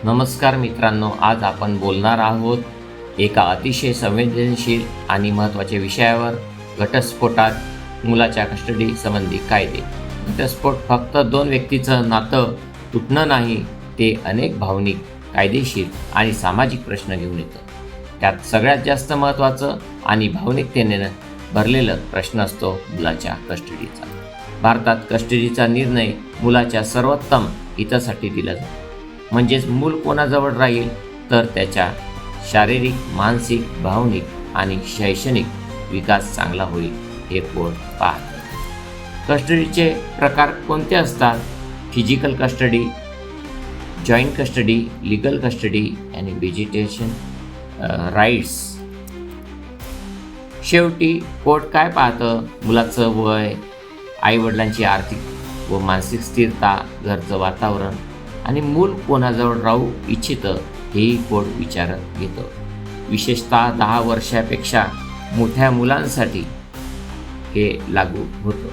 नमस्कार मित्रांनो, आज आपण बोलणार आहोत एका अतिशय संवेदनशील आणि महत्त्वाच्या विषयावर, घटस्फोटात मुलाच्या कस्टडी संबंधी कायदे. घटस्फोट फक्त दोन व्यक्तीचं नातं तुटणं नाही, ते अनेक भावनिक, कायदेशीर आणि सामाजिक प्रश्न घेऊन येतं. त्यात सगळ्यात जास्त महत्त्वाचं आणि भावनिकतेने भरलेलं प्रश्न असतो मुलाच्या कस्टडीचा. भारतात कस्टडीचा निर्णय मुलाच्या सर्वोत्तम हितासाठी दिला जातो. म्हणजेच मूल कोणाजवळ राहील तर त्याच्या शारीरिक, मानसिक, भावनिक आणि शैक्षणिक विकास चांगला होईल हे कोर्ट पाहतं. कस्टडीचे प्रकार कोणते असतात? Physical custody, joint custody, legal custody आणि व्हिजिटेशन राईट्स. शेवटी कोर्ट काय पाहतं? मुलाचं वय, आईवडिलांची आर्थिक व मानसिक स्थिरता, घरचं वातावरण आणि मूल कोणाजवळ राहू इच्छितं हेही कोर्ट विचारात घेतं. विशेषतः 10 वर्षापेक्षा मोठ्या मुलांसाठी हे लागू होतं.